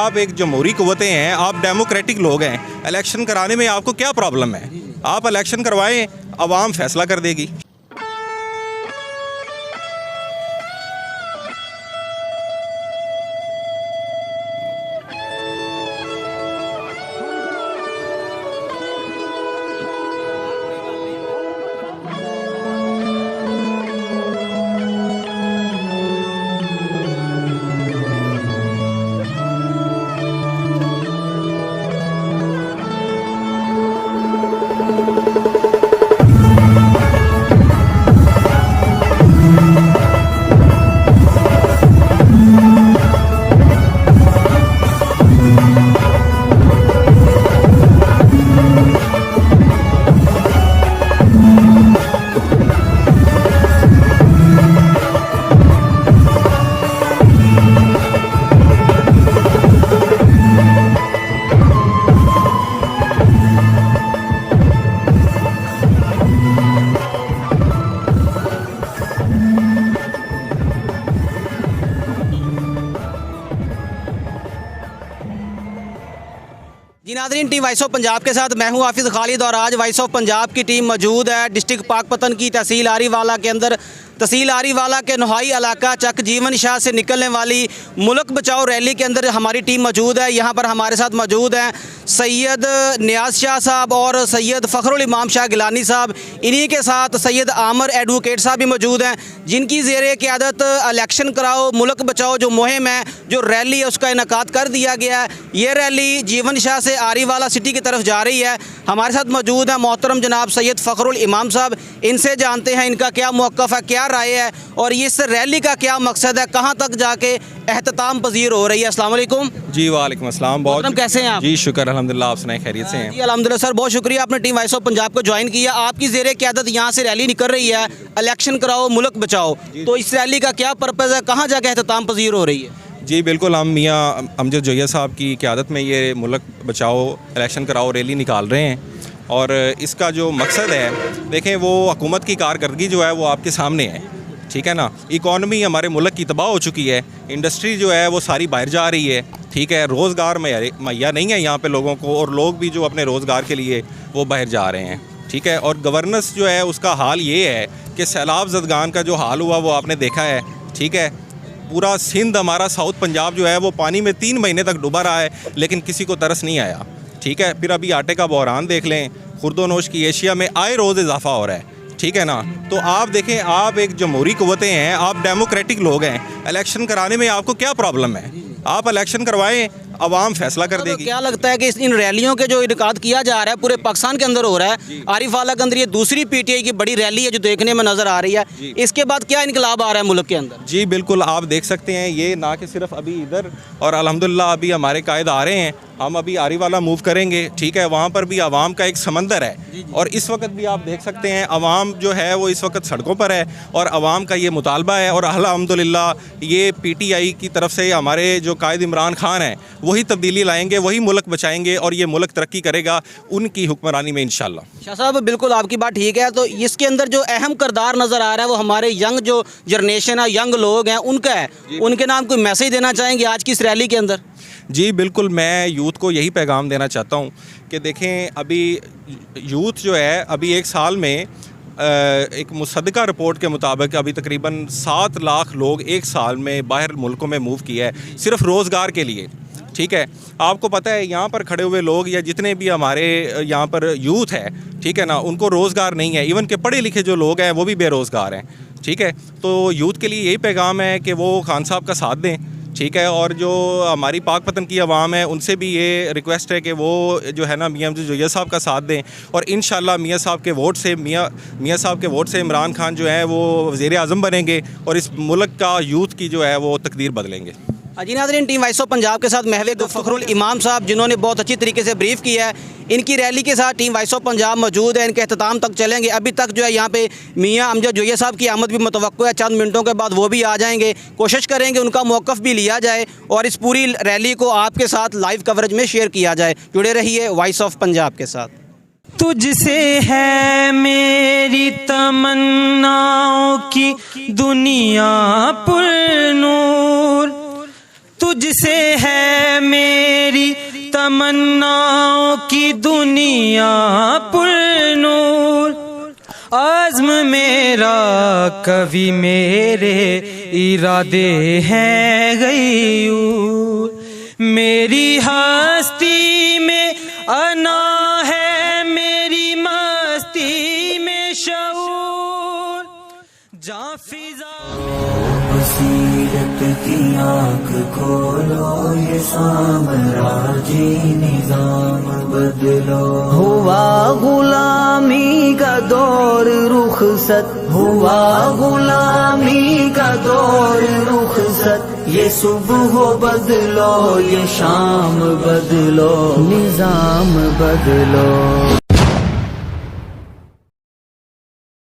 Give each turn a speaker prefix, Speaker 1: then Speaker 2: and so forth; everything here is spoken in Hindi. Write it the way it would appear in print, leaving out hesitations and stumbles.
Speaker 1: आप एक जमहूरी क़ुव्वतें हैं, आप डेमोक्रेटिक लोग हैं, इलेक्शन कराने में आपको क्या प्रॉब्लम है? आप इलेक्शन करवाएं, आवाम फैसला कर देगी।
Speaker 2: जी नाज़रीन, टीम वॉइस ऑफ पंजाब के साथ मैं हूं हाफिज़ खालिद और आज वॉइस ऑफ पंजाब की टीम मौजूद है डिस्ट्रिक्ट पाकपतन की तहसील आरीवाला के अंदर। तहसील आरीवाला के नुहाई इलाका चक जीवन शाह से निकलने वाली मुल्क बचाओ रैली के अंदर हमारी टीम मौजूद है। यहाँ पर हमारे साथ मौजूद हैं सैयद नियाज शाह साहब और सैयद फ़खरुल इमाम शाह गिलानी साहब। इन्हीं के साथ सैयद आमर एडवोकेट साहब भी मौजूद हैं, जिनकी ज़ेरे क़यादत इलेक्शन कराओ मुल्क बचाओ जो मुहिम है, जो रैली है, उसका इनेकाद कर दिया गया है। ये रैली जीवन शाह से आरीवाला सिटी की तरफ जा रही है। हमारे साथ मौजूद हैं मोहतरम जनाब सैयद फ़खरुल इमाम साहब। इनसे जानते हैं इनका क्या मौक़िफ़ है, क्या राय है और इस रैली का क्या मकसद है, कहाँ तक जाके एहतताम पजीर हो रही है। अस्सलाम वालेकुम।
Speaker 1: जी वालेकुम अस्सलाम। बहुत
Speaker 2: कैसे हैं आप?
Speaker 1: जी शुक्र अल्हम्दुलिल्लाह, आप सुनाए खैरियत से हैं?
Speaker 2: जी अल्हम्दुलिल्लाह सर, बहुत शुक्रिया आपने टीम वॉइस ऑफ पंजाब को ज्वाइन किया। आपकी ज़ेरे क़यादत यहाँ से रैली निकल रही है इलेक्शन कराओ मुल्क बचाओ, तो इस रैली का क्या पर्पज़ है, कहाँ जाके एहतताम पजीर हो रही है?
Speaker 1: जी बिल्कुल, हम मियाँ अमजद जोया साहब की क़यादत में ये मुल्क बचाओ इलेक्शन कराओ रैली निकाल रहे हैं और इसका जो मकसद है, देखें वो हुकूमत की कारकर्दगी जो है वो आपके सामने है, ठीक है ना। इकॉनमी हमारे मुल्क की तबाह हो चुकी है, इंडस्ट्री जो है वो सारी बाहर जा रही है, ठीक है। रोज़गार मुहैया नहीं है यहाँ पे लोगों को और लोग भी जो अपने रोज़गार के लिए वो बाहर जा रहे हैं, ठीक है। और गवर्नेंस जो है उसका हाल ये है कि सैलाब ज़दगान का जो हाल हुआ वो आपने देखा है, ठीक है। पूरा सिंध हमारा साउथ पंजाब जो है वो पानी में 3 महीने तक डूबा रहा है, लेकिन किसी को तरस नहीं आया, ठीक है। फिर अभी आटे का बहरान देख लें, खुर्दोनोश की एशिया में आए रोज़ इजाफा हो रहा है, ठीक है ना। तो आप देखें, आप एक जमहूरी क़ुव्वतें हैं, आप डेमोक्रेटिक लोग हैं, इलेक्शन कराने में आपको क्या प्रॉब्लम है? आप इलेक्शन करवाएं, आवाम फैसला कर देगी।
Speaker 2: क्या लगता है कि इन रैलियों के जो इनेकाद किया जा रहा है पूरे पाकिस्तान के अंदर हो रहा है, आरीवाला के अंदर ये दूसरी पीटीआई की बड़ी रैली है जो देखने में नज़र आ रही है, इसके बाद क्या इनकलाब आ रहा है मुल्क के अंदर? जी
Speaker 1: बिल्कुल, आप देख सकते हैं ये ना कि सिर्फ अभी इधर और अल्हम्दुलिल्लाह अभी हमारे कायद आ रहे हैं, हम अभी आरीवाला मूव करेंगे, ठीक है। वहाँ पर भी आवाम का एक समंदर है और इस वक्त भी आप देख सकते हैं आवाम जो है वो इस वक्त सड़कों पर है और आवाम का ये मुतालबा है और अल्हम्दुलिल्लाह ये पीटीआई की तरफ से हमारे जो कायद इमरान खान है वही तब्दीली लाएंगे, वही मुल्क बचाएंगे और ये मुल्क तरक्की करेगा उनकी हुक्मरानी में इंशाल्लाह।
Speaker 2: शाह साहब बिल्कुल आपकी बात ठीक है, तो इसके अंदर जो अहम किरदार नज़र आ रहा है वो हमारे यंग जो जनरेशन है, यंग लोग हैं, उनका है। उनके नाम कोई मैसेज देना चाहेंगे आज की इस रैली के अंदर?
Speaker 1: जी बिल्कुल, मैं यूथ को यही पैगाम देना चाहता हूँ कि देखें, अभी यूथ जो है अभी एक साल में एक मुसद्दका रिपोर्ट के मुताबिक अभी तकरीबन 7 लाख लोग एक साल में बाहर मुल्कों में मूव किया है सिर्फ रोज़गार के लिए, ठीक है। आपको पता है यहाँ पर खड़े हुए लोग या जितने भी हमारे यहाँ पर यूथ है, ठीक है ना, उनको रोज़गार नहीं है। इवन के पढ़े लिखे जो लोग हैं वो भी बेरोज़गार हैं, ठीक है। तो यूथ के लिए यही पैगाम है कि वो खान साहब का साथ दें, ठीक है। और जो हमारी पाकपतन की आवाम है उनसे भी ये रिक्वेस्ट है कि वो जो है ना मियाँ अमजद जोया साहब का साथ दें और इंशाल्लाह मियाँ साहब के वोट से मियाँ साहब के वोट से इमरान खान जो है वो वज़ीर आज़म बनेंगे और इस मुल्क का यूथ की जो है वो तकदीर बदलेंगे।
Speaker 2: जी नाज़रीन, टीम वॉइस ऑफ पंजाब के साथ महवे फ़खरुल इमाम साहब जिन्होंने बहुत अच्छी तरीके से ब्रीफ किया है, इनकी रैली के साथ टीम वॉइस ऑफ पंजाब मौजूद है, इनके अख्ताम तक चलेंगे। अभी तक जो है यहाँ पे मियाँ अमजद जोया साहब की आमद भी मुतवक्को है, चंद मिनटों के बाद वो भी आ जाएंगे। कोशिश करेंगे उनका मौक़िफ़ भी लिया जाए और इस पूरी रैली को आपके साथ लाइव कवरेज में शेयर किया जाए। जुड़े रहिए वॉइस ऑफ पंजाब के साथ।
Speaker 3: तुझसे है मेरी तमन्नाओं की दुनिया पुरनूर, तुझसे है मेरी तमन्नाओं की दुनिया पुरनूर। आज़्म मेरा कभी मेरे इरादे हैं गयूर। मेरी हस्ती में अना है, मेरी मस्ती में शऊर। जा फिजा
Speaker 4: बसीरत की आँख खोलो, ये साम्राज्य निजाम बदलो। हुआ गुलामी का दौर रुखसत, हुआ गुलामी का दौर रुखसत। ये सुबह बदलो, ये शाम बदलो, निजाम बदलो।